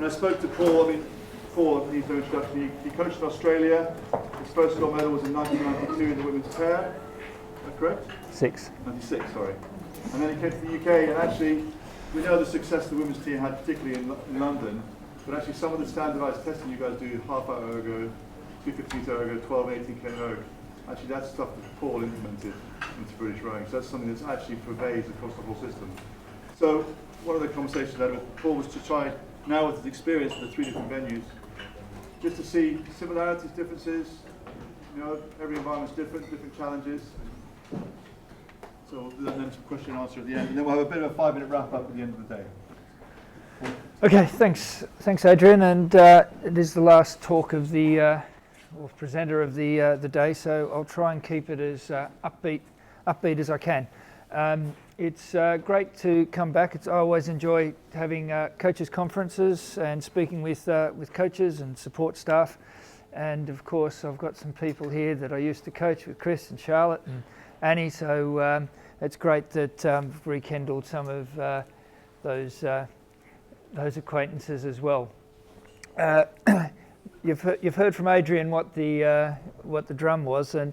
And I spoke to Paul. I mean, Paul needs no introduction. He coached in Australia. His first gold medal was in 1992 in the women's pair. Is that correct? 96, sorry. And then he came to the UK, and actually, we know the success the women's team had, particularly in London. But actually, some of the standardised testing you guys do, half-hour ergo, 250-metre ergo, 12 and 18 km ergo, actually that's stuff that Paul implemented into British rowing. So that's something that's actually pervades across the whole system. So one of the conversations I had with Paul was to try, now with his experience in the 3 different venues, just to see similarities, differences. You know, every environment's different challenges. So then some question and answer at the end, and then we'll have a bit of a 5-minute wrap up at the end of the day. Okay, thanks Adrian, and it is the last talk of the or presenter of the day, so I'll try and keep it as upbeat as I can. It's great to come back. I always enjoy having coaches conferences and speaking with coaches and support staff, and of course I've got some people here that I used to coach with, Chris and Charlotte and Annie, so it's great that I've rekindled some of those acquaintances as well. You've heard from Adrian what the drum was, and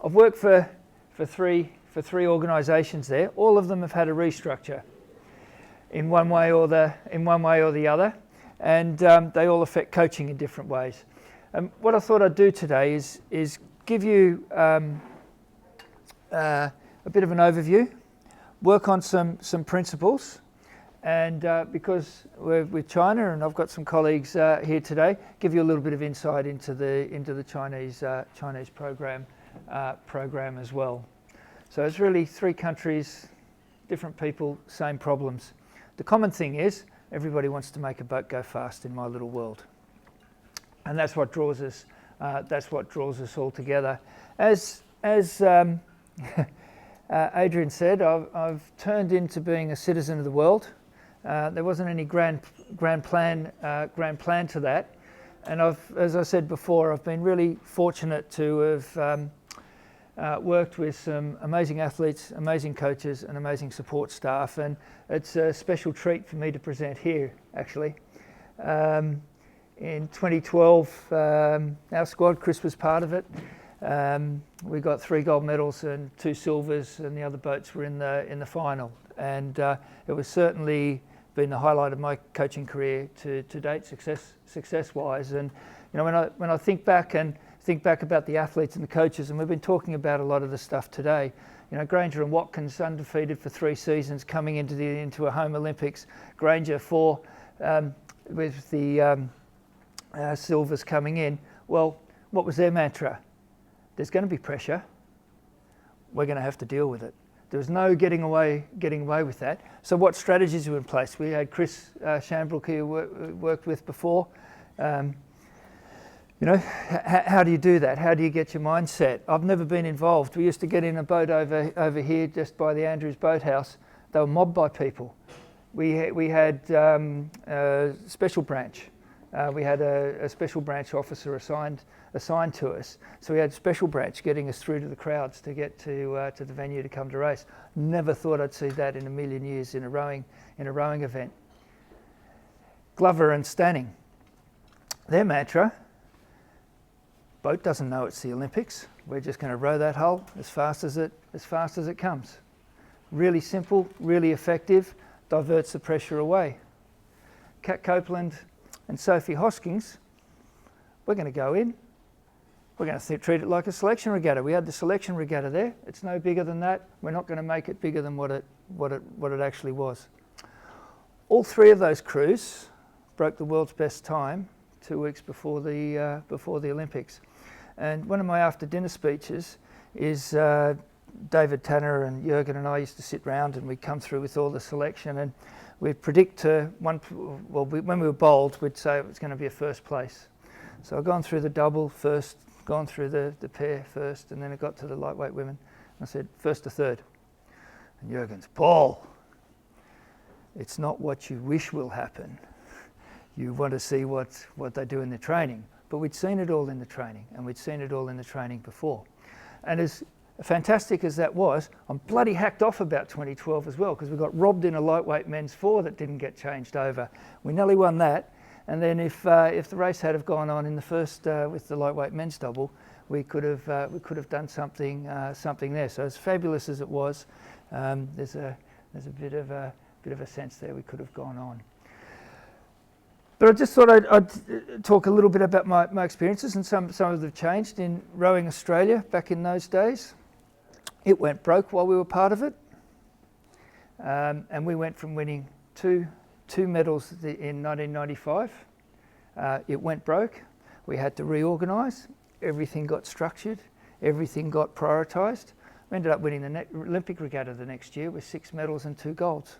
I've worked for three organisations there. All of them have had a restructure in one way or the other, and they all affect coaching in different ways. What I thought I'd do today is give you a bit of an overview, work on some principles. And because we're with China, and I've got some colleagues here today, give you a little bit of insight into the Chinese program as well. So it's really 3 countries, different people, same problems. The common thing is everybody wants to make a boat go fast in my little world, and that's what draws us. That's what draws us all together. As Adrian said, I've turned into being a citizen of the world. There wasn't any grand plan to that, and as I said before, I've been really fortunate to have worked with some amazing athletes, amazing coaches, and amazing support staff, and it's a special treat for me to present here. Actually, in 2012, our squad, Chris was part of it. We got 3 gold medals and 2 silvers, and the other boats were in the final, and it was certainly been the highlight of my coaching career to date, success-wise. And you know, when I think back about the athletes and the coaches, and we've been talking about a lot of the stuff today. You know, Granger and Watkins undefeated for 3 seasons, coming into a home Olympics. Granger 4 with the silvers coming in. Well, what was their mantra? There's going to be pressure. We're going to have to deal with it. There was no getting away with that. So what strategies were in place? We had Chris Shanbrook here worked with before. You know, how do you do that? How do you get your mindset? I've never been involved. We used to get in a boat over here just by the Andrews Boathouse. They were mobbed by people. We had a special branch. We had a special branch officer assigned to us. So we had special branch getting us through to the crowds to get to the venue to come to race. Never thought I'd see that in a million years in a rowing event. Glover and Stanning, their mantra: boat doesn't know it's the Olympics. We're just going to row that hull as fast as it comes. Really simple, really effective, diverts the pressure away. Kat Copeland and Sophie Hoskins, we're going to go in. We're going to treat it like a selection regatta. We had the selection regatta there. It's no bigger than that. We're not going to make it bigger than what it actually was. All 3 of those crews broke the world's best time 2 weeks before the Olympics. And one of my after dinner speeches is David Tanner and Jürgen and I used to sit round, and we'd come through with all the selection, and we'd predict when we were bowled, we'd say it was going to be a first place. So I've gone through the double first, gone through the pair first, and then I got to the lightweight women. I said, first to third. And Jürgen's, Paul, it's not what you wish will happen. You want to see what they do in the training. But we'd seen it all in the training, and we'd seen it all in the training before. And as fantastic as that was, I'm bloody hacked off about 2012 as well, because we got robbed in a lightweight men's 4 that didn't get changed over. We nearly won that, And then if the race had have gone on in the first with the lightweight men's double, we could have done something there. So as fabulous as it was, there's a bit of a sense there we could have gone on. But I just thought I'd talk a little bit about my experiences, and some of them have changed. In Rowing Australia back in those days, it went broke while we were part of it, and we went from winning two medals in 1995. It went broke. We had to reorganise. Everything got structured. Everything got prioritised. We ended up winning the Olympic regatta the next year with 6 medals and 2 golds.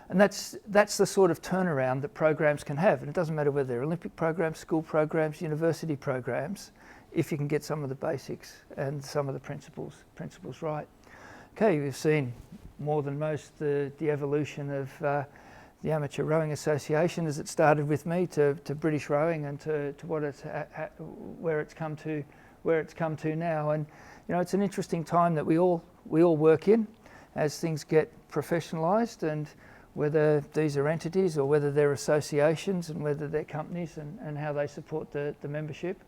And that's the sort of turnaround that programs can have. And it doesn't matter whether they're Olympic programs, school programs, university programs, if you can get some of the basics and some of the principles right. Okay, we've seen more than most the evolution of the Amateur Rowing Association, as it started with me, to British rowing, and to what where it's come to now. And you know, it's an interesting time that we all work in as things get professionalised, and whether these are entities or whether they're associations and whether they're companies, and how they support the membership.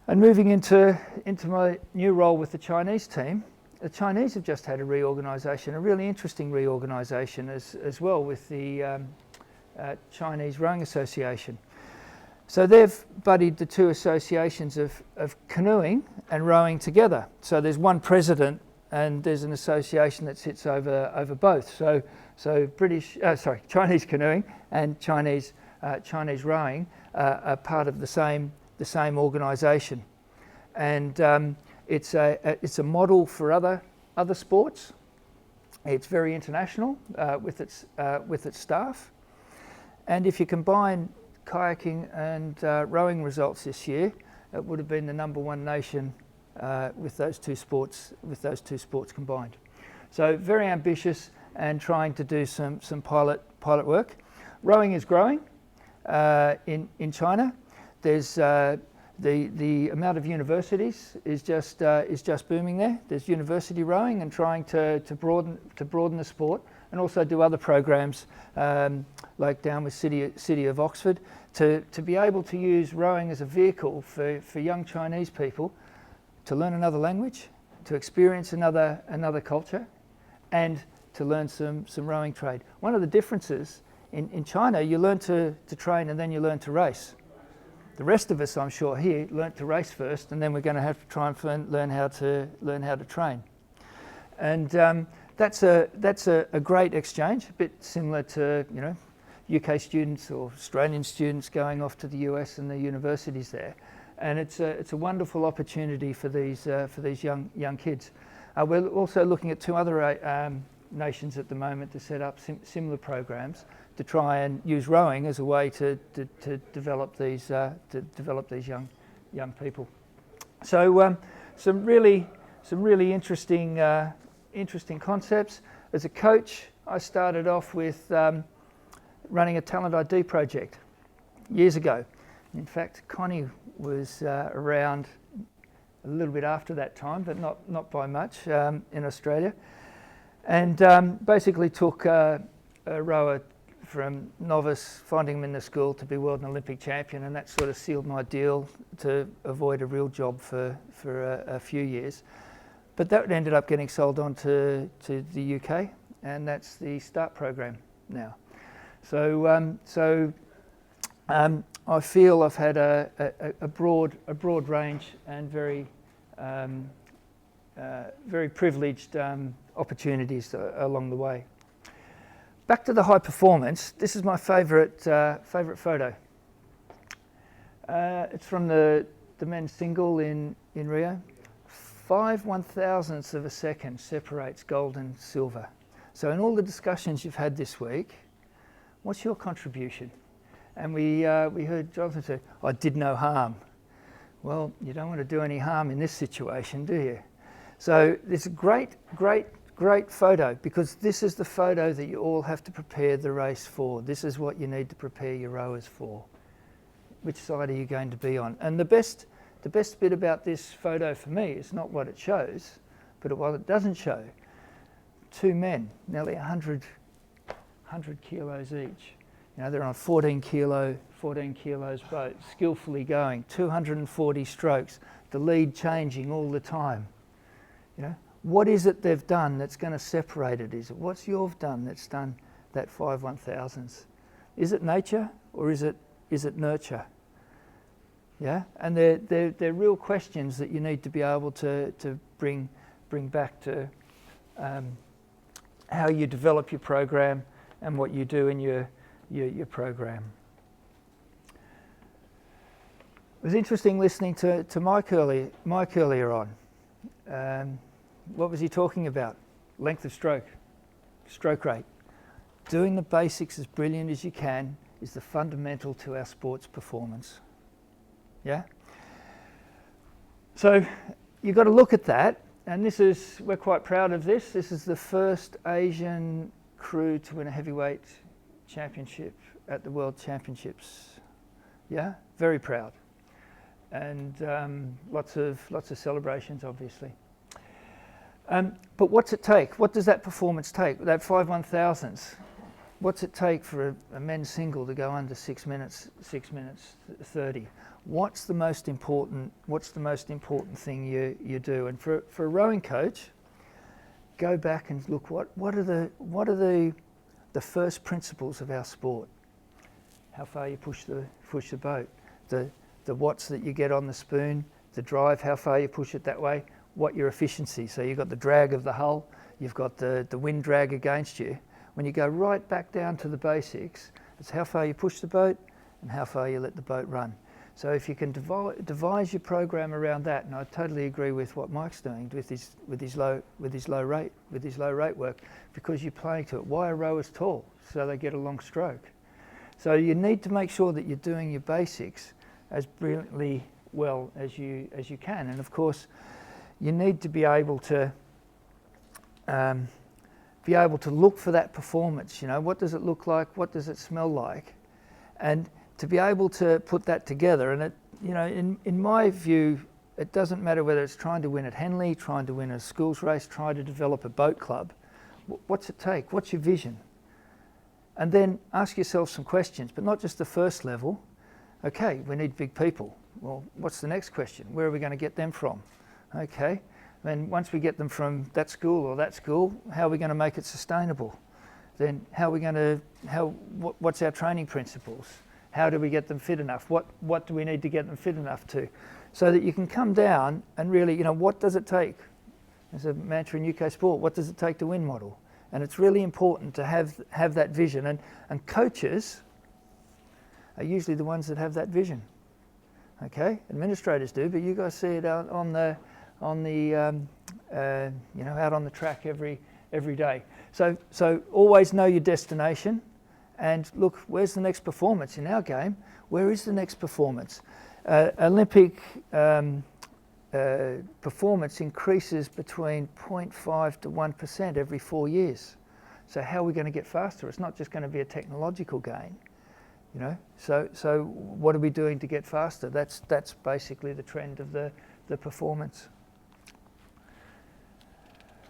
And moving into my new role with the Chinese team, the Chinese have just had a reorganisation, a really interesting reorganisation as well, with the Chinese Rowing Association. So they've buddied the two associations of canoeing and rowing together. So there's one president, and there's an association that sits over both. So Chinese canoeing and Chinese rowing are part of the same organisation, and it's a model for other sports. It's very international with its staff, and if you combine kayaking and rowing results this year, it would have been the #1 nation with those two sports combined. So very ambitious, and trying to do some pilot work. Rowing is growing in China. There's the amount of universities is just booming there. There's university rowing, and trying to broaden the sport, and also do other programs like down with City of Oxford to be able to use rowing as a vehicle for young Chinese people to learn another language, to experience another culture, and to learn some rowing trade. One of the differences in China, you learn to train and then you learn to race. The rest of us, I'm sure, here learnt to race first, and then we're going to have to try and learn how to train. And that's a great exchange, a bit similar to UK students or Australian students going off to the US and the universities there. And it's a wonderful opportunity for these young kids. We're also looking at 2 other nations at the moment to set up similar programs to try and use rowing as a way to develop these young people. So some really interesting concepts. As a coach, I started off with running a talent ID project years ago. In fact, Connie was around a little bit after that time, but not by much, in Australia, and basically took a rower from novice, finding him in the school, to be world and Olympic champion, and that sort of sealed my deal to avoid a real job for a few years. But that ended up getting sold on to the UK, and that's the START program now. So I feel I've had a broad range and very privileged opportunities along the way. Back to the high performance. This is my favourite photo. It's from the men's single in Rio. 5 1/1000ths of a second separates gold and silver. So in all the discussions you've had this week, what's your contribution? And we heard Jonathan say, "I did no harm." Well, you don't want to do any harm in this situation, do you? So it's a great photo, because this is the photo that you all have to prepare the race for. This is what you need to prepare your rowers for. Which side are you going to be on? And the best bit about this photo for me is not what it shows, but what it doesn't show. 2 men, nearly 100 kilos each. You know, they're on a 14 kilos boat, skillfully going, 240 strokes, the lead changing all the time. You know, what is it they've done that's going to separate it? Is it what's you've done that's done that 5 1,000s? Is it nature or is it nurture? Yeah, and they're real questions that you need to be able to bring back to how you develop your program and what you do in your program. It was interesting listening to Mike earlier on. What was he talking about? Length of stroke rate. Doing the basics as brilliant as you can is the fundamental to our sports performance. Yeah? So you've got to look at that, and we're quite proud of this. This is the first Asian crew to win a heavyweight championship at the World Championships. Yeah? Very proud. And lots of celebrations, obviously. But what's it take? What does that performance take? That 5 1,000s. What's it take for a men's single to go under 6 minutes 30? What's the most important thing you do? And for a rowing coach, go back and look what are the first principles of our sport? How far you push the boat, the watts that you get on the spoon, the drive, how far you push it that way, what your efficiency. So you've got the drag of the hull, you've got the wind drag against you. When you go right back down to the basics, it's how far you push the boat and how far you let the boat run. So if you can devise your program around that, and I totally agree with what Mike's doing with his low rate work, because you're playing to it. Why are rowers tall? So they get a long stroke. So you need to make sure that you're doing your basics as brilliantly well as you can, and of course, you need to be able to look for that performance. You know, what does it look like? What does it smell like? And to be able to put that together. And it, you know, in my view, it doesn't matter whether it's trying to win at Henley, trying to win a schools race, trying to develop a boat club. What's it take? What's your vision? And then ask yourself some questions, but not just the first level. Okay, we need big people. Well, what's the next question? Where are we going to get them from? Okay, then once we get them from that school or that school, how are we going to make it sustainable? Then how are we going to, what's our training principles? How do we get them fit enough? What do we need to get them fit enough to? So that you can come down and really, you know, what does it take? There's a mantra in UK sport, what does it take to win model? And it's really important to have that vision. And coaches are usually the ones that have that vision. Okay, administrators do, but you guys see it out on the you know, out on the track every day. So always know your destination, and look, where's the next performance in our game? Where is the next performance? Olympic performance increases between 0.5 to 1% every 4 years. So how are we going to get faster? It's not just going to be a technological gain. You know, so what are we doing to get faster? That's basically the trend of the performance.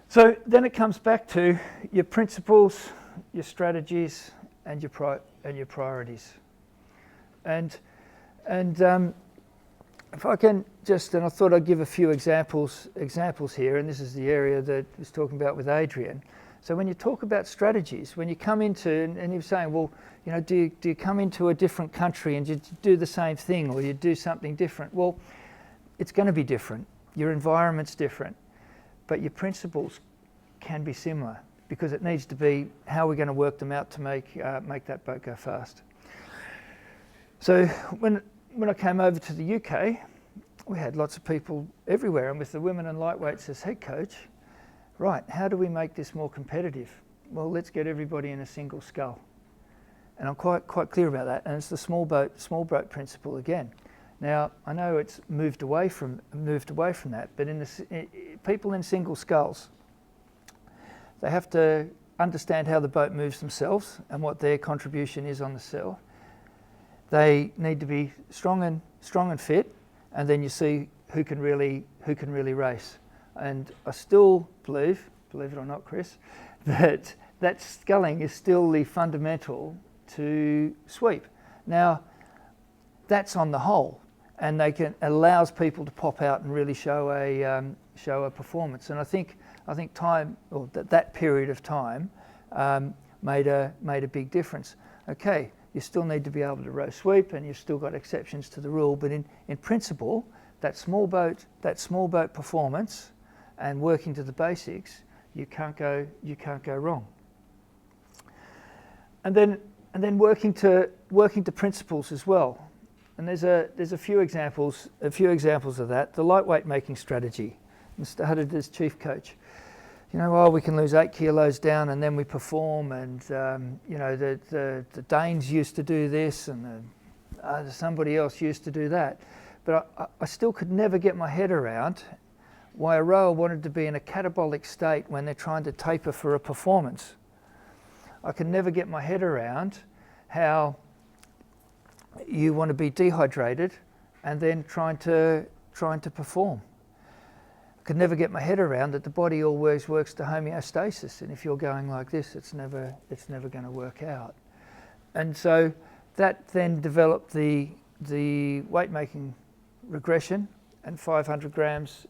So then it comes back to your principles, your strategies, and your priorities. And if I can just, and I thought I'd give a few examples here, and this is the area that I was talking about with Adrian. So when you talk about strategies, when you come into, and you're saying, well, you know, do you come into a different country and you do the same thing, or you do something different? Well, it's going to be different. Your environment's different, but your principles can be similar, because it needs to be how we're going to work them out to make that boat go fast. So when I came over to the UK, we had lots of people everywhere, and with the women and lightweights as head coach, right, how do we make this more competitive? Well, let's get everybody in a single scull. And I'm quite clear about that, and it's the small boat principle again. Now, I know it's moved away from that, but people in single sculls, they have to understand how the boat moves themselves and what their contribution is on the sail. They need to be strong and fit, and then you see who can really race. And I still believe it or not, Chris, that sculling is still the fundamental to sweep. Now, that's on the whole, and allows people to pop out and really show a performance. And I think time, or that period of time, made a big difference. Okay, you still need to be able to row sweep, and you've still got exceptions to the rule, but in principle, that small boat performance and working to the basics, you can't go wrong. And then working to principles as well. And there's a few examples of that. The lightweight making strategy. I started as chief coach. We can lose 8 kilos down and then we perform, and the Danes used to do this, and somebody else used to do that. But I still could never get my head around why a rower wanted to be in a catabolic state when they're trying to taper for a performance. I could never get my head around how you want to be dehydrated and then trying to perform. I could never get my head around that the body always works to homeostasis, and if you're going like this, it's never going to work out. And so that then developed the weight making regression and 500 grams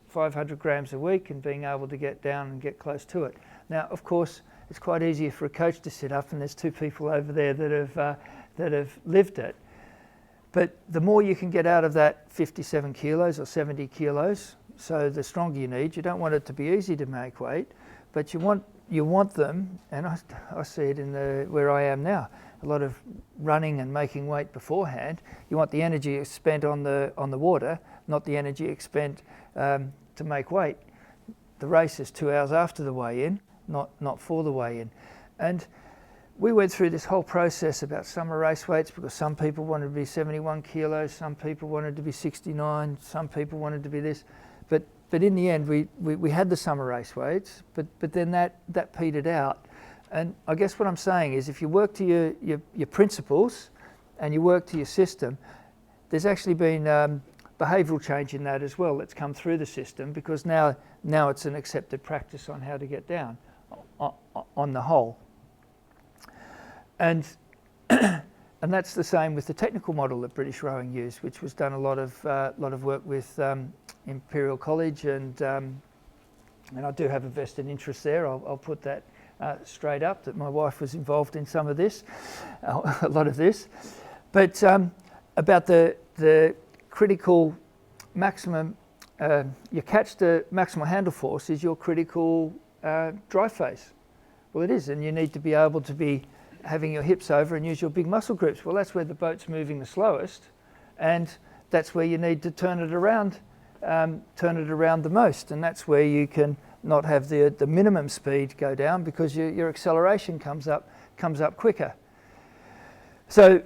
a week, and being able to get down and get close to it. Now, of course, it's quite easier for a coach to sit up, and there's 2 people over there that have lived it. But the more you can get out of that 57 kilos or 70 kilos, so the stronger you need. You don't want it to be easy to make weight, but you want them, and I see it in where I am now. A lot of running and making weight beforehand. You want the energy spent on the water, not the energy spent to make weight. The race is 2 hours after the weigh-in, not for the weigh-in. And we went through this whole process about summer race weights, because some people wanted to be 71 kilos, some people wanted to be 69, some people wanted to be this. But in the end, we had the summer race weights, but then that petered out. And I guess what I'm saying is, if you work to your principles and you work to your system, there's actually been behavioural change in that as well that's come through the system, because now it's an accepted practice on how to get down on the whole. And and that's the same with the technical model that British Rowing used, which was done a lot of work with Imperial College, and I do have a vested interest there. I'll put that straight up, that my wife was involved in some of this, a lot of this. But about the critical maximum, you catch the maximal handle force is your critical drive phase. Well, it is, and you need to be able to be having your hips over and use your big muscle groups. Well, that's where the boat's moving the slowest, and that's where you need to turn it around the most, and that's where you can not have the minimum speed go down, because your acceleration comes up quicker. So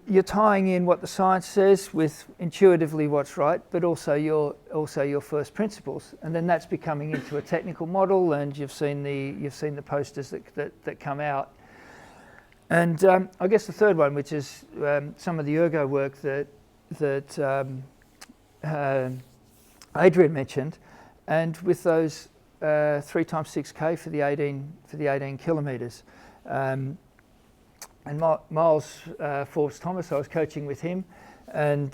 you're tying in what the science says with intuitively what's right, but also your first principles, and then that's becoming into a technical model. And you've seen the posters that come out. And I guess the third one, which is some of the ergo work that Adrian mentioned, and with those 3 times 6K for the 18 kilometres. And Miles Forbes Thomas, I was coaching with him, and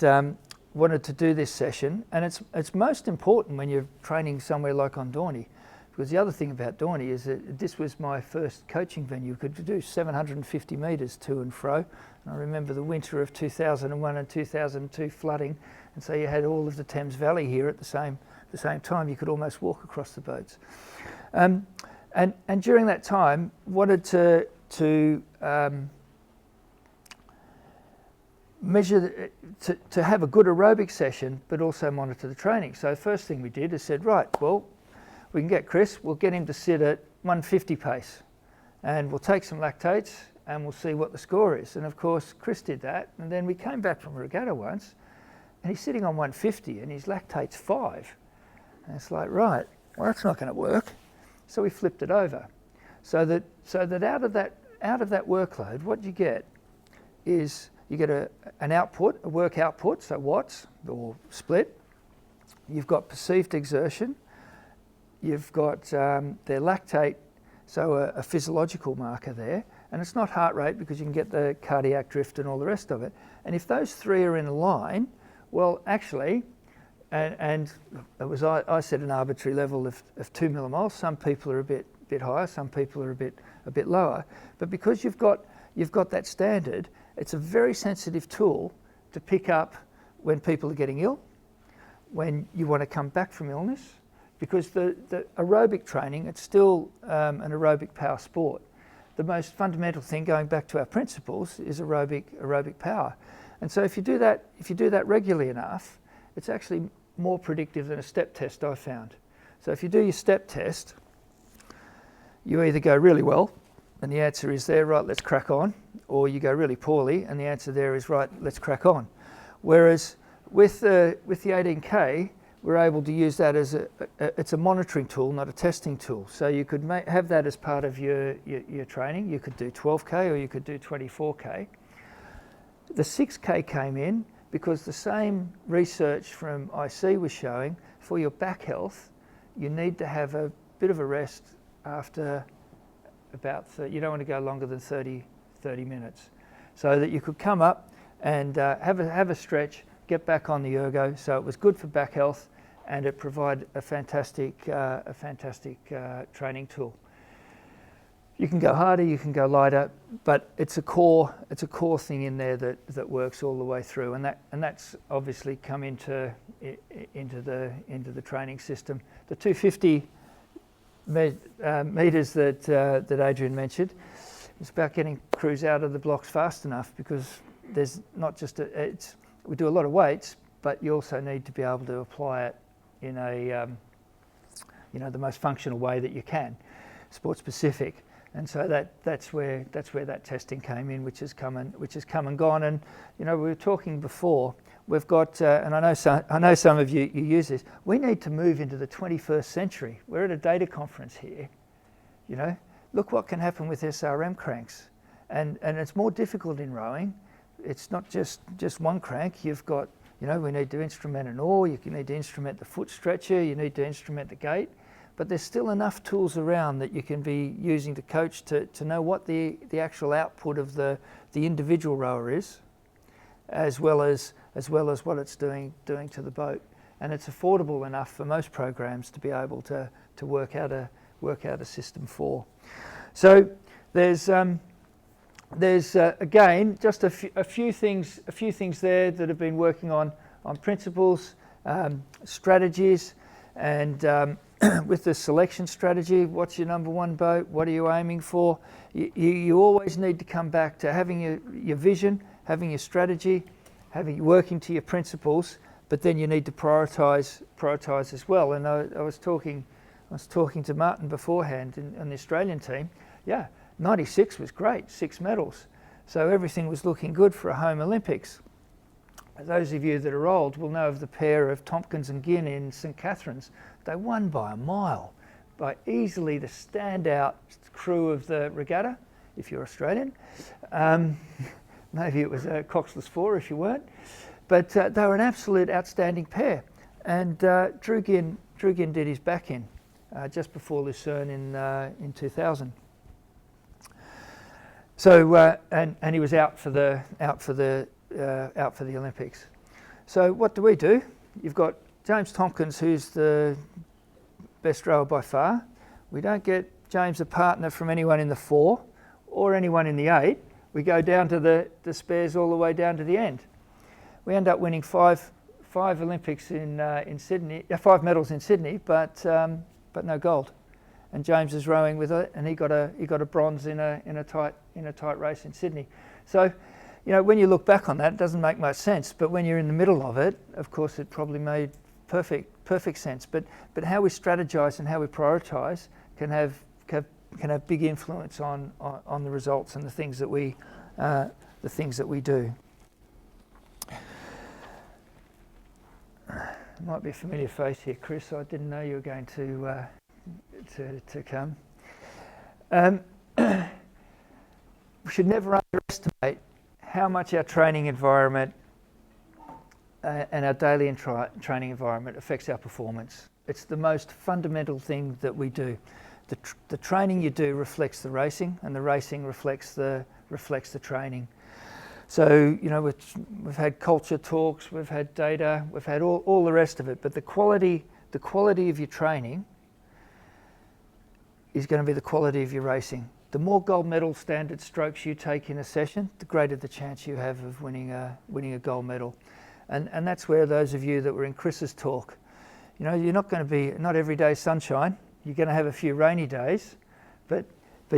wanted to do this session. And it's most important when you're training somewhere like on Dorney, because the other thing about Dorney is that this was my first coaching venue. Could do 750 metres to and fro. And I remember the winter of 2001 and 2002 flooding, and so you had all of the Thames Valley here at the same time. You could almost walk across the boats. And during that time, wanted to measure, to have a good aerobic session, but also monitor the training. So first thing we did is said, right, well, we can get Chris, we'll get him to sit at 150 pace, and we'll take some lactates and we'll see what the score is. And of course, Chris did that, and then we came back from a regatta once, and he's sitting on 150 and his lactate's 5. And it's like, right, well, that's not going to work. So we flipped it over. So that out of that workload, what you get is you get an output, a work output, so watts or split. You've got perceived exertion. You've got their lactate, so a physiological marker there, And it's not heart rate because you can get the cardiac drift and all the rest of it. And if those three are in a line, well, actually, and it was I set an arbitrary level of 2 millimoles. Some people are a bit higher, some people are a bit lower. But because you've got that standard, it's a very sensitive tool to pick up when people are getting ill, when you want to come back from illness, because the aerobic training, it's still an aerobic power sport. The most fundamental thing, going back to our principles, is aerobic power. And so if you do that regularly enough, it's actually more predictive than a step test, I found. So if you do your step test, you either go really well, and the answer is there, right, let's crack on, or you go really poorly, and the answer there is, right, let's crack on. Whereas with the 18K, we're able to use that as it's a monitoring tool, not a testing tool. So you could have that as part of your training. You could do 12K or you could do 24K. The 6K came in because the same research from IC was showing for your back health, you need to have a bit of a rest after about, you don't want to go longer than 30 minutes. So that you could come up and have a stretch, get back on the ergo. So it was good for back health, and it provided a fantastic training tool. You can go harder, you can go lighter, but it's a core thing in there that works all the way through, and that's obviously come into the training system. The 250 meters that Adrian mentioned, it's about getting crews out of the blocks fast enough, because there's not just we do a lot of weights, but you also need to be able to apply it in a the most functional way that you can, sport specific. And so that's where that testing came in, which has come and gone. And we were talking before. We've got, and I know some of you use this. We need to move into the 21st century. We're at a data conference here. Look what can happen with SRM cranks, and it's more difficult in rowing. It's not just one crank. You've got, we need to instrument an oar. You need to instrument the foot stretcher. You need to instrument the gate. But there's still enough tools around that you can be using to coach to know what the actual output of the individual rower is, as well as what it's doing to the boat. And it's affordable enough for most programs to be able to work out a system for. So there's again just a few things there that have been working on principles, strategies, and with the selection strategy, what's your number one boat? What are you aiming for? You always need to come back to having your vision, having your strategy, working to your principles, but then you need to prioritise as well. And I was talking to Martin beforehand on the Australian team. Yeah, 96 was great, 6 medals. So everything was looking good for a home Olympics. Those of you that are old will know of the pair of Tompkins and Ginn in St Catharines. They won by a mile, by easily the standout crew of the regatta, if you're Australian. Maybe it was a Coxless 4 if you weren't. But they were an absolute outstanding pair. And Drew Ginn did his back in just before Lucerne in 2000. So and he was out for the Olympics. So what do? You've got James Tompkins, who's the best rower by far. We don't get James a partner from anyone in the 4 or anyone in the 8. We go down to the spares all the way down to the end. We end up winning five Olympics in Sydney, 5 medals in Sydney, but no gold. And James is rowing with it, and he got a bronze in a tight race in Sydney. So, when you look back on that, it doesn't make much sense. But when you're in the middle of it, of course, it probably made perfect sense. But how we strategize and how we prioritize can have big influence on the results and the things that we do. Might be a familiar face here, Chris. I didn't know you were going to come. We should never underestimate how much our training environment and our daily training environment affects our performance. It's the most fundamental thing that we do. the training you do reflects the racing, and the racing reflects the training. So, you know, we've had culture talks, we've had data, we've had all the rest of it, but the quality of your training is going to be the quality of your racing. The more gold medal standard strokes you take in a session, the greater the chance you have of winning a gold medal. And that's where those of you that were in Chris's talk, you know, you're not going to be, not every day sunshine, you're going to have a few rainy days, but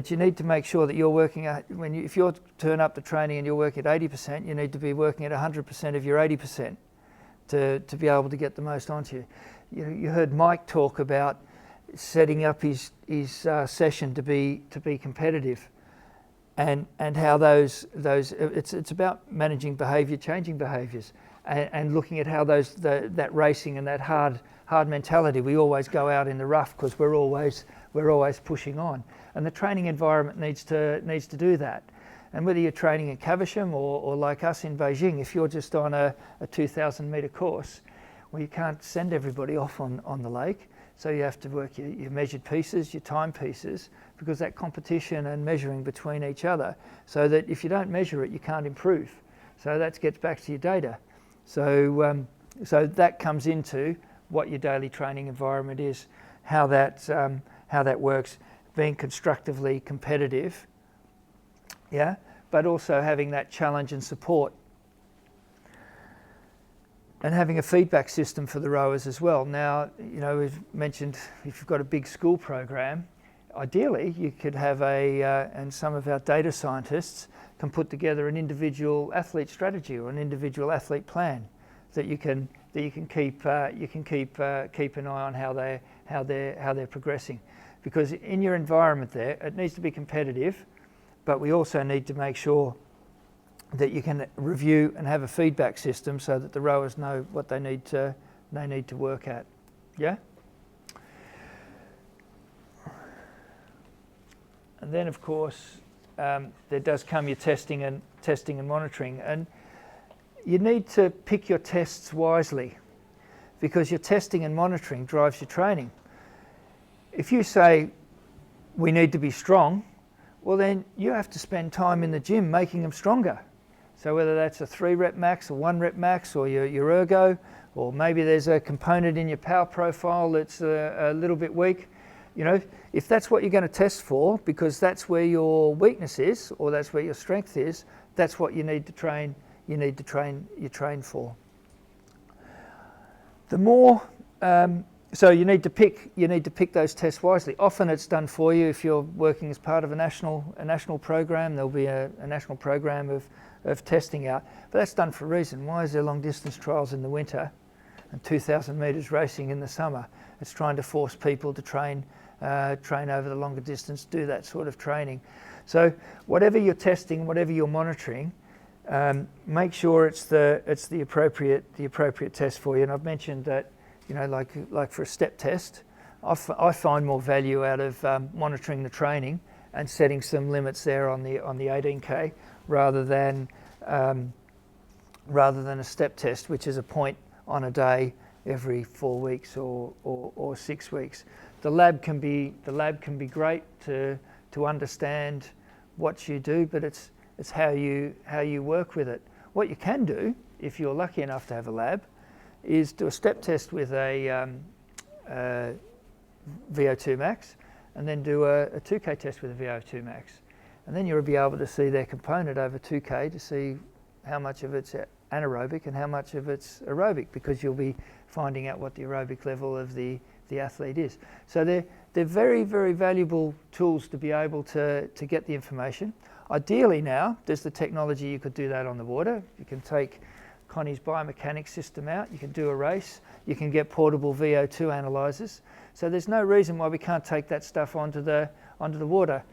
you need to make sure that you're working at, if you turn up to training and you're working at 80%, you need to be working at 100% of your 80% to be able to get the most onto you. You heard Mike talk about setting up his session to be competitive, and how those it's about managing behaviour, changing behaviours, and looking at how that racing and that hard mentality. We always go out in the rough because we're always pushing on, and the training environment needs to do that. And whether you're training in Caversham or like us in Beijing, if you're just on a 2,000 metre course, well, you can't send everybody off on the lake. So you have to work your measured pieces, your time pieces, because that competition and measuring between each other, so that if you don't measure it, you can't improve. So that gets back to your data. So that comes into what your daily training environment is, how that works, being constructively competitive, yeah, but also having that challenge and support. And having a feedback system for the rowers as well. Now, you know, we've mentioned if you've got a big school program, ideally you could have and some of our data scientists can put together an individual athlete strategy or an individual athlete plan that you can keep an eye on how they're progressing, because in your environment there it needs to be competitive, but we also need to make sure that you can review and have a feedback system so that the rowers know what they need to work at. Yeah? And then of course there does come your testing and monitoring, and you need to pick your tests wisely, because your testing and monitoring drives your training. If you say we need to be strong, well then you have to spend time in the gym making them stronger. So whether that's a 3 rep max or 1 rep max, or your ergo, or maybe there's a component in your power profile that's a little bit weak, you know, if that's what you're going to test for, because that's where your weakness is or that's where your strength is, that's what you need to train. You need to train for. The more so you need to pick those tests wisely. Often it's done for you if you're working as part of a national program. There'll be a national program of testing out, but that's done for a reason. Why is there long distance trials in the winter and 2,000 metres racing in the summer? It's trying to force people to train over the longer distance, do that sort of training. So whatever you're testing, whatever you're monitoring, make sure it's the appropriate test for you. And I've mentioned that, you know, like for a step test, I find more value out of monitoring the training and setting some limits there on the 18K rather than a step test, which is a point on a day every 4 weeks or 6 weeks. The lab can be great to understand what you do, but it's how you work with it. What you can do, if you're lucky enough to have a lab, is do a step test with a VO2 max, and then do a 2K test with a VO2 max. And then you'll be able to see their component over 2K to see how much of it's anaerobic and how much of it's aerobic, because you'll be finding out what the aerobic level of the athlete is. So they're very, very valuable tools to be able to get the information. Ideally now, there's the technology you could do that on the water. You can take Connie's biomechanics system out, you can do a race, you can get portable VO2 analyzers. So there's no reason why we can't take that stuff onto the water.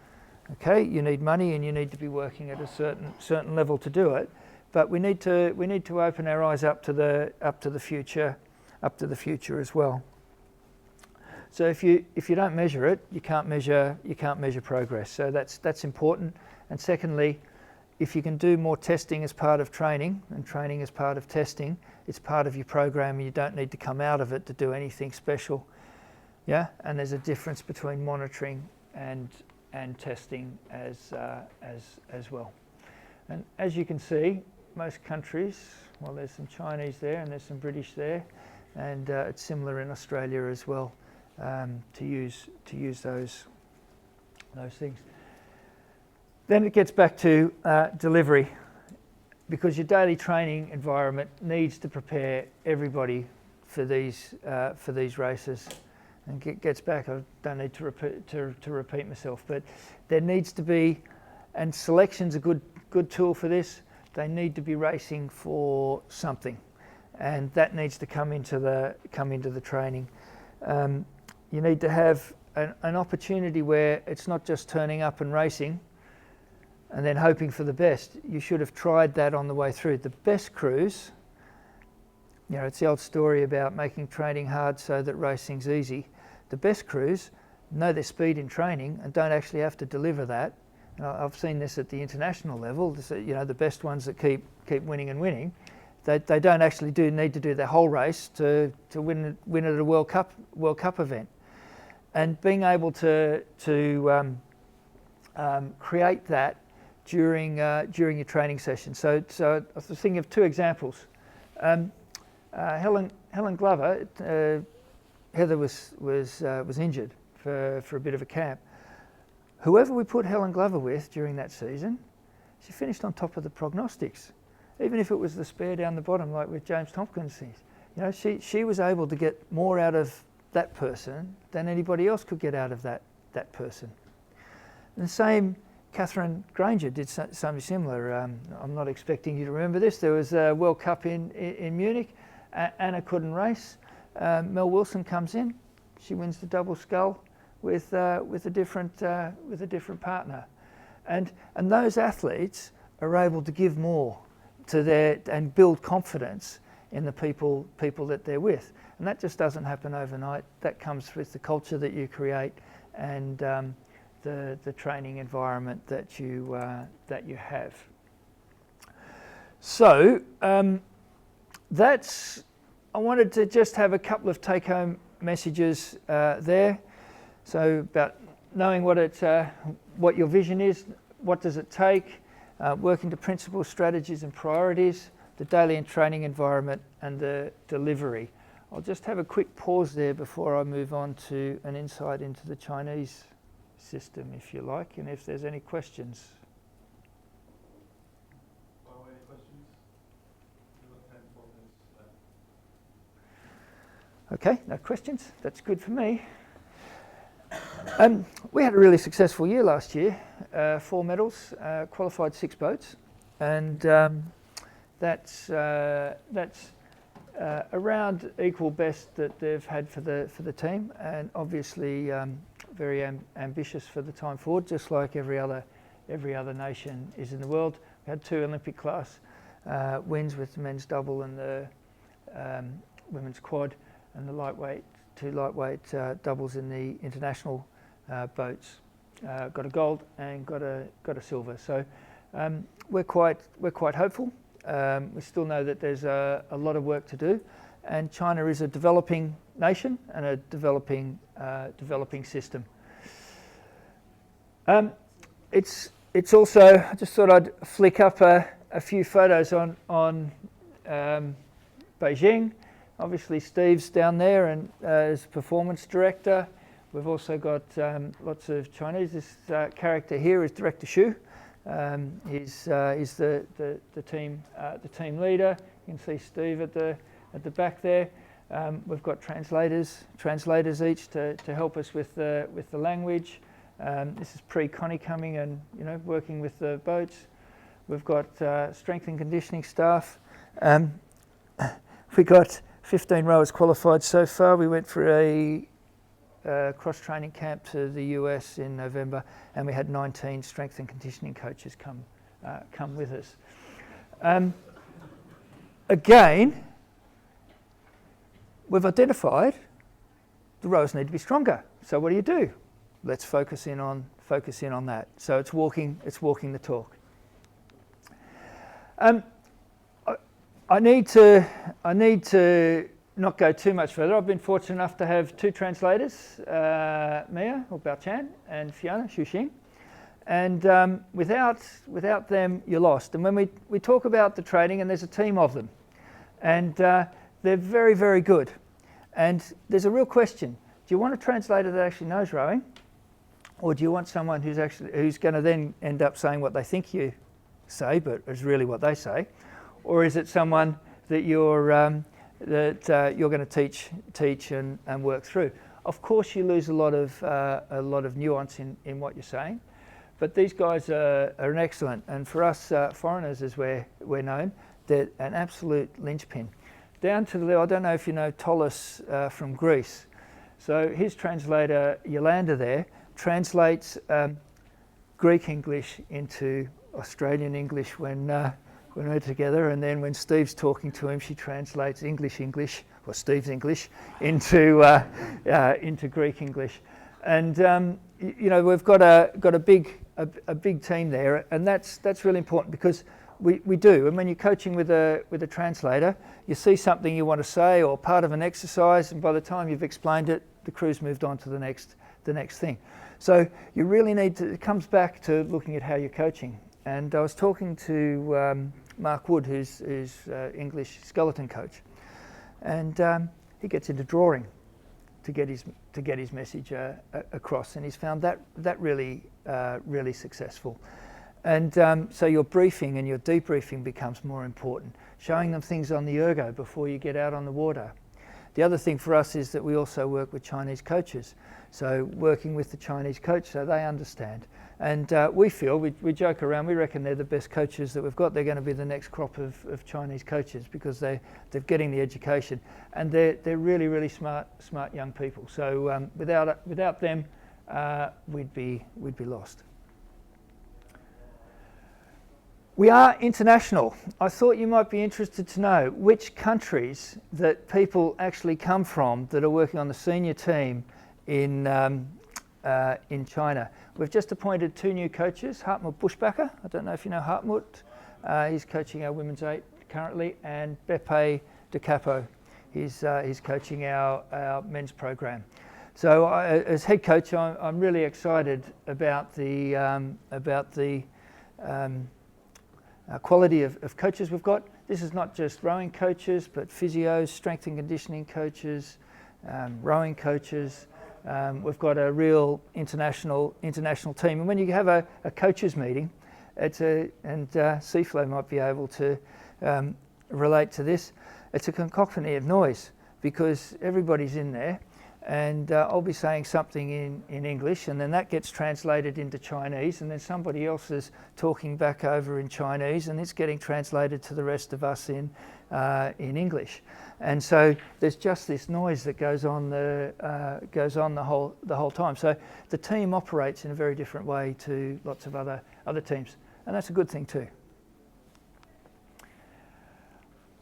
Okay, you need money and you need to be working at a certain level to do it, but we need to open our eyes up to the future as well. So if you don't measure it, you can't measure progress. So that's important. And secondly, if you can do more testing as part of training and training as part of testing, it's part of your program and you don't need to come out of it to do anything special. Yeah, and there's a difference between monitoring and testing as well. And as you can see, most countries, well, there's some Chinese there and there's some British there, and it's similar in Australia as well, to use those things. Then it gets back to delivery, because your daily training environment needs to prepare everybody for these races. And gets back, I don't need to repeat myself, but there needs to be, and selection's a good tool for this. They need to be racing for something, and that needs to come into the training. You need to have an opportunity where it's not just turning up and racing and then hoping for the best. You should have tried that on the way through. The best crews, it's the old story about making training hard so that racing's easy. The best crews know their speed in training and don't actually have to deliver that. And I've seen this at the international level. The best ones that keep winning and winning, they don't actually need to do their whole race to win at a World Cup event. And being able to create that during your training session. So I was thinking of two examples. Helen Glover. Heather was injured for a bit of a camp. Whoever we put Helen Glover with during that season, she finished on top of the prognostics. Even if it was the spare down the bottom, like with James Tompkins, she was able to get more out of that person than anybody else could get out of that person. And the same, Catherine Granger did something similar. I'm not expecting you to remember this. There was a World Cup in Munich. Anna couldn't race. Mel Wilson comes in. She wins the double scull with a different partner, and those athletes are able to give more to and build confidence in the people that they're with, and that just doesn't happen overnight. That comes with the culture that you create and the training environment that you have. So I wanted to just have a couple of take-home messages there. So about knowing what your vision is, what does it take, working to principles, strategies and priorities, the daily and training environment and the delivery. I'll just have a quick pause there before I move on to an insight into the Chinese system, if you like, and if there's any questions. Okay, no questions. That's good for me. We had a really successful year last year. 4 medals, qualified 6 boats, and that's around equal best that they've had for the team, and obviously very ambitious for the time forward, just like every other nation is in the world. We had 2 Olympic class wins with the men's double and the women's quad, and the 2 lightweight doubles in the international boats. Got a gold and got a silver. So we're quite hopeful. We still know that there's a lot of work to do, and China is a developing nation and a developing system. It's also, I just thought I'd flick up a few photos on Beijing. Obviously Steve's down there and as performance director. We've also got lots of Chinese. This character here is Director Xu. He's the team leader. You can see Steve at the back there. We've got translators each to help us with the language. This is pre-Connie coming and working with the boats. We've got strength and conditioning staff. We got 15 rowers qualified so far. We went for a cross-training camp to the US in November, and we had 19 strength and conditioning coaches come with us. Again, we've identified the rowers need to be stronger. So what do? Let's focus in on that. So it's walking the talk. I need to not go too much further, I've been fortunate enough to have two translators, Mia, or Bao Chan, and Fiona Xuxing. And without them, you're lost. And when we talk about the training, and there's a team of them, and they're very, very good. And there's a real question. Do you want a translator that actually knows rowing? Or do you want someone who's going to then end up saying what they think you say, but is really what they say? Or is it someone that you're going to teach and work through? Of course, you lose a lot of nuance in what you're saying, but these guys are an excellent. And for us foreigners, as we're known, they're an absolute linchpin. Down to the, I don't know if you know Tolos from Greece. So his translator Yolanda there translates Greek English into Australian English when we're together, and then when Steve's talking to him, she translates English, or Steve's English, into Greek English. And you know, we've got a big team there, and that's really important because we do. And when you're coaching with a translator, you see something you want to say or part of an exercise, and by the time you've explained it, the crew's moved on to the next thing. So you really need to. It comes back to looking at how you're coaching. And I was talking to Mark Wood, who's English skeleton coach, and he gets into drawing to get his message across, and he's found that really successful. And so your briefing and your debriefing becomes more important, showing them things on the ergo before you get out on the water. The other thing for us is that we also work with Chinese coaches, so working with the Chinese coach so they understand. And we feel, we joke around, we reckon they're the best coaches that we've got. They're going to be the next crop of Chinese coaches because they're getting the education, and they're really smart young people. So without them, we'd be lost. We are international. I thought you might be interested to know which countries that people actually come from that are working on the senior team in China. We've just appointed two new coaches, Hartmut Buschbacher. I don't know if you know Hartmut. He's coaching our women's 8 currently, and Beppe De Capo. He's coaching our men's program. So as head coach, I'm really excited about the quality of coaches we've got. This is not just rowing coaches, but physios, strength and conditioning coaches, rowing coaches. We've got a real international team. And when you have a coaches meeting, and Seaflow might be able to relate to this, it's a cacophony of noise because everybody's in there. And I'll be saying something in English, and then that gets translated into Chinese, and then somebody else is talking back over in Chinese, and it's getting translated to the rest of us in English. And so there's just this noise that goes on the whole time. So the team operates in a very different way to lots of other teams, and that's a good thing too.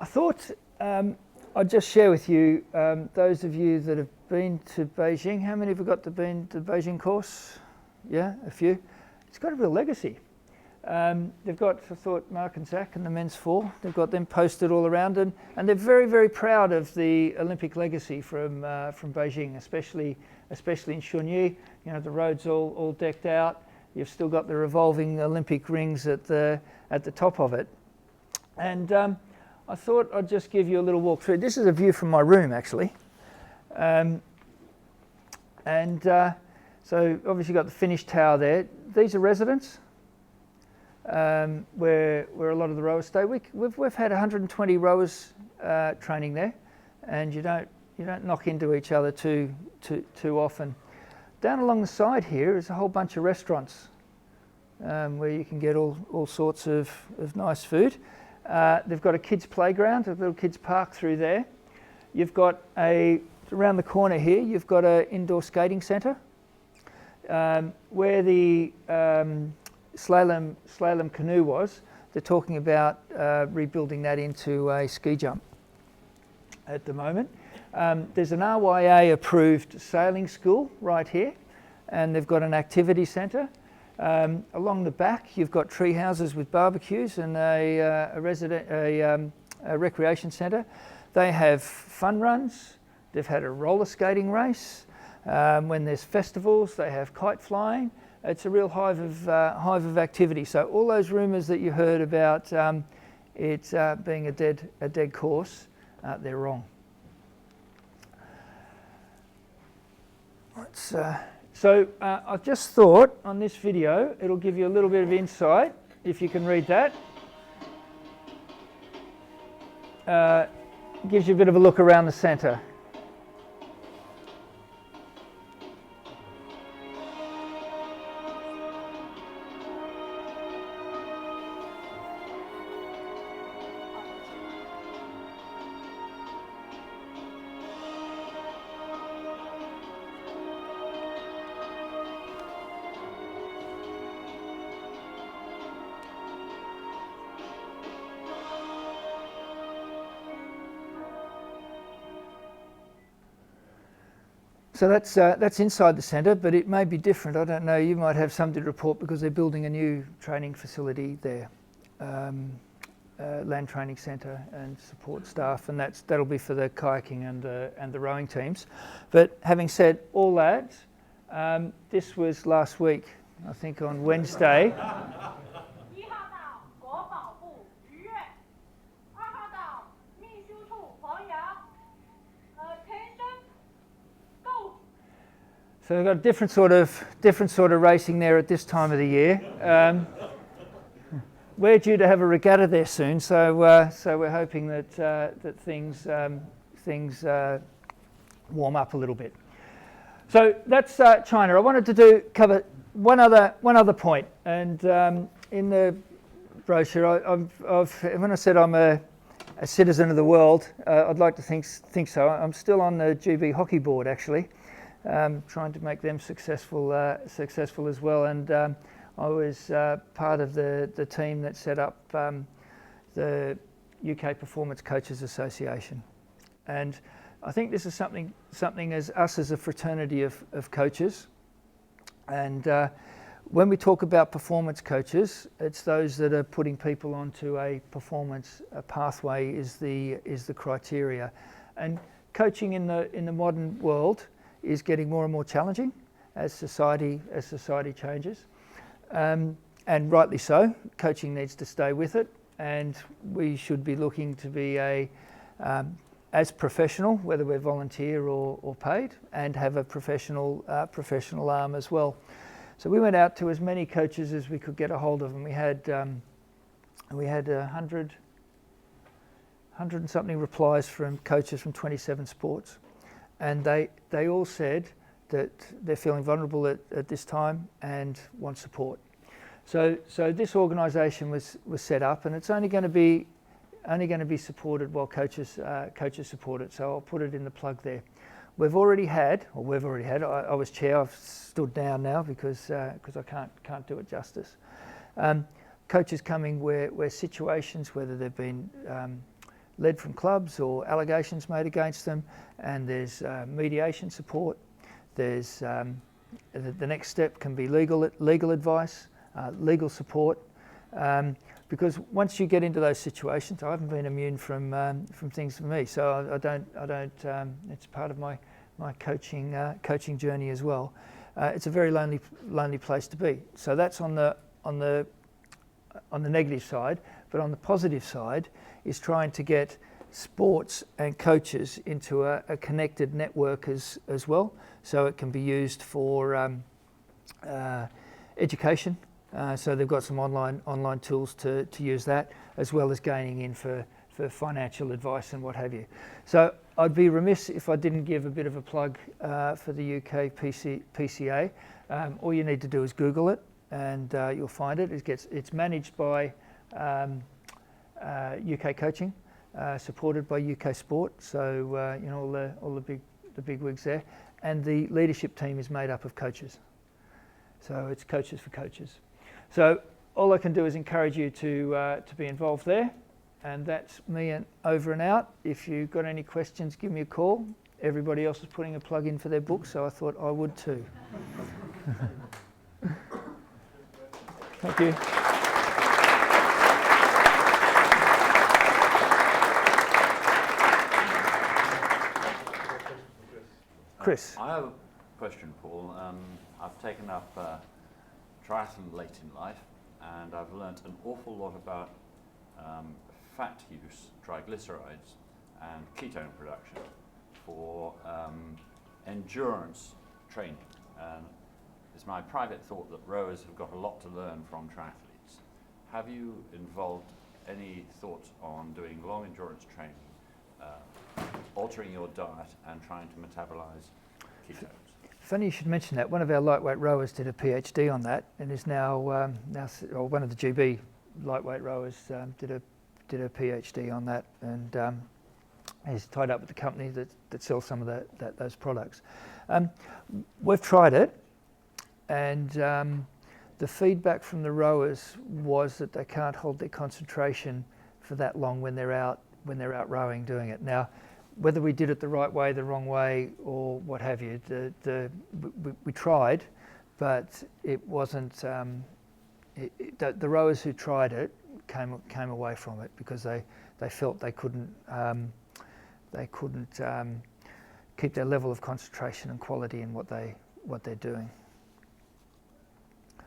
I thought I'd just share with you, those of you that have been to Beijing. How many have been to the Beijing course? Yeah, a few. It's got a real legacy. They've got, I thought, Mark and Zach and the men's 4. They've got them posted all around, and they're very, very proud of the Olympic legacy from Beijing, especially in Shunyi. You know, the road's all decked out. You've still got the revolving Olympic rings at the top of it, and I thought I'd just give you a little walk through. This is a view from my room, actually. So obviously got the Finnish tower there. These are residents where a lot of the rowers stay. We've had 120 rowers training there, and you don't knock into each other too often. Down along the side here is a whole bunch of restaurants where you can get all sorts of nice food. They've got a kids' playground, a little kids' park through there. You've got around the corner here, you've got an indoor skating centre where the slalom canoe was. They're talking about rebuilding that into a ski jump at the moment. There's an RYA approved sailing school right here, and they've got an activity centre. Along the back, you've got tree houses with barbecues and a recreation centre. they have fun runs. They've had a roller skating race. When there's festivals, they have kite flying. It's a real hive of activity. So all those rumours that you heard about it being a dead course, they're wrong. So I've just thought on this video it'll give you a little bit of insight, if you can read that. Gives you a bit of a look around the centre. So that's inside the centre, but it may be different. I don't know. You might have something to report because they're building a new training facility there, land training centre and support staff, and that'll be for the kayaking and the rowing teams. But having said all that, this was last week, I think on Wednesday. So we've got different sort of racing there at this time of the year. We're due to have a regatta there soon, so we're hoping that things warm up a little bit. So that's China. I wanted to cover one other point, and in the brochure, when I said I'm a citizen of the world, I'd like to think so. I'm still on the GB hockey board actually. Trying to make them successful as well, and I was part of the team that set up the UK Performance Coaches Association, and I think this is something as us as a fraternity of coaches, and when we talk about performance coaches, it's those that are putting people onto a performance pathway is the criteria, and coaching in the modern world is getting more and more challenging as society changes, and rightly so. Coaching needs to stay with it, and we should be looking to be as professional, whether we're volunteer or paid, and have a professional arm as well. So we went out to as many coaches as we could get a hold of, and we had 100 and something replies from coaches from 27 sports. And they all said that they're feeling vulnerable at this time and want support. So this organisation was set up, and it's only going to be supported while coaches support it. So I'll put it in the plug there. We've already had. I was chair. I've stood down now because I can't do it justice. Coaches coming where situations, whether they've been led from clubs or allegations made against them, and there's mediation support. There's the next step can be legal advice, legal support, because once you get into those situations, I haven't been immune from things for me. So I don't. It's part of my coaching journey as well. It's a very lonely place to be. So that's on the negative side, but on the positive side is trying to get sports and coaches into a connected network as well, so it can be used for education. So they've got some online tools to use that, as well as gaining in for financial advice and what have you. So I'd be remiss if I didn't give a bit of a plug for the UK PCA. All you need to do is Google it, and you'll find it. It's managed by UK Coaching, supported by UK Sport. So all the big wigs there, and the leadership team is made up of coaches. So it's coaches for coaches. So all I can do is encourage you to be involved there, and that's me and over and out. If you've got any questions, give me a call. Everybody else is putting a plug in for their book, so I thought I would too. Thank you. Chris. I have a question, Paul. I've taken up triathlon late in life, and I've learnt an awful lot about fat use, triglycerides, and ketone production for endurance training. And it's my private thought that rowers have got a lot to learn from triathletes. Have you involved any thoughts on doing long endurance training, altering your diet and trying to metabolize ketones? Funny you should mention that. One of our lightweight rowers did a PhD on that, and is now or one of the GB lightweight rowers did a PhD on that, and he's tied up with the company that sells some of those products. We've tried it, and the feedback from the rowers was that they can't hold their concentration for that long when they're out rowing doing it. Now, whether we did it the right way, the wrong way, or what have you, we tried, but it wasn't. The rowers who tried it came away from it because they felt they couldn't keep their level of concentration and quality in what they're doing.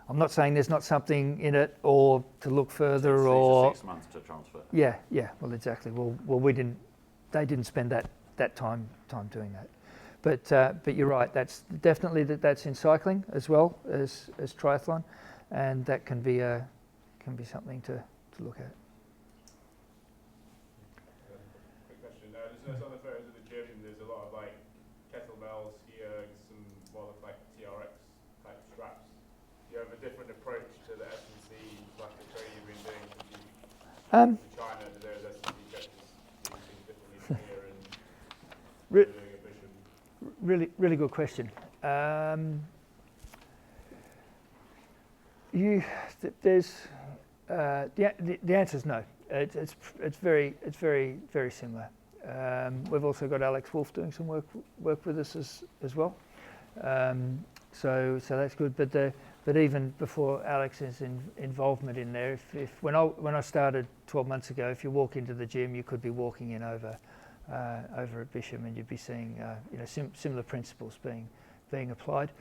I'm not saying there's not something in it, or to look further, or 6 months to transfer. Yeah. Well, exactly. Well, they didn't spend that time doing that. But you're right. That's definitely that's in cycling as well as triathlon, and that can be something to look at. Quick question. Just noticed on the photos of the gym, there's a lot of like kettlebells, ski ergs, some more like TRX type straps. Do you have a different approach to the S&C like the training you've been doing since in China? Do those S&C coaches do things differently from here and doing a Bishop? Really good question. The answer is no. It's very similar. We've also got Alex Wolf doing some work with us as well. So that's good. But even before Alex's involvement in there, when I started 12 months ago, if you walk into the gym, you could be walking in over at Bishop, and you'd be seeing similar principles being applied.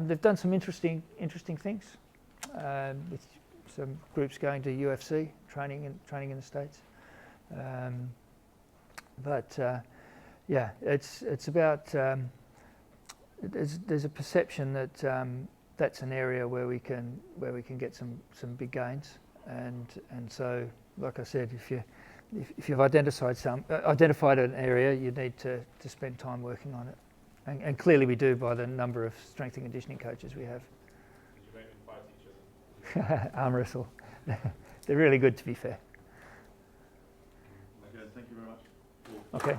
They've done some interesting things. With some groups going to UFC training in the States, it's about there's a perception that that's an area where we can get some big gains, and so like I said, if you've identified an area, you need to spend time working on it, and clearly we do by the number of strength and conditioning coaches we have. Arm wrestle. They're really good, to be fair. Okay, thank you very much. Okay.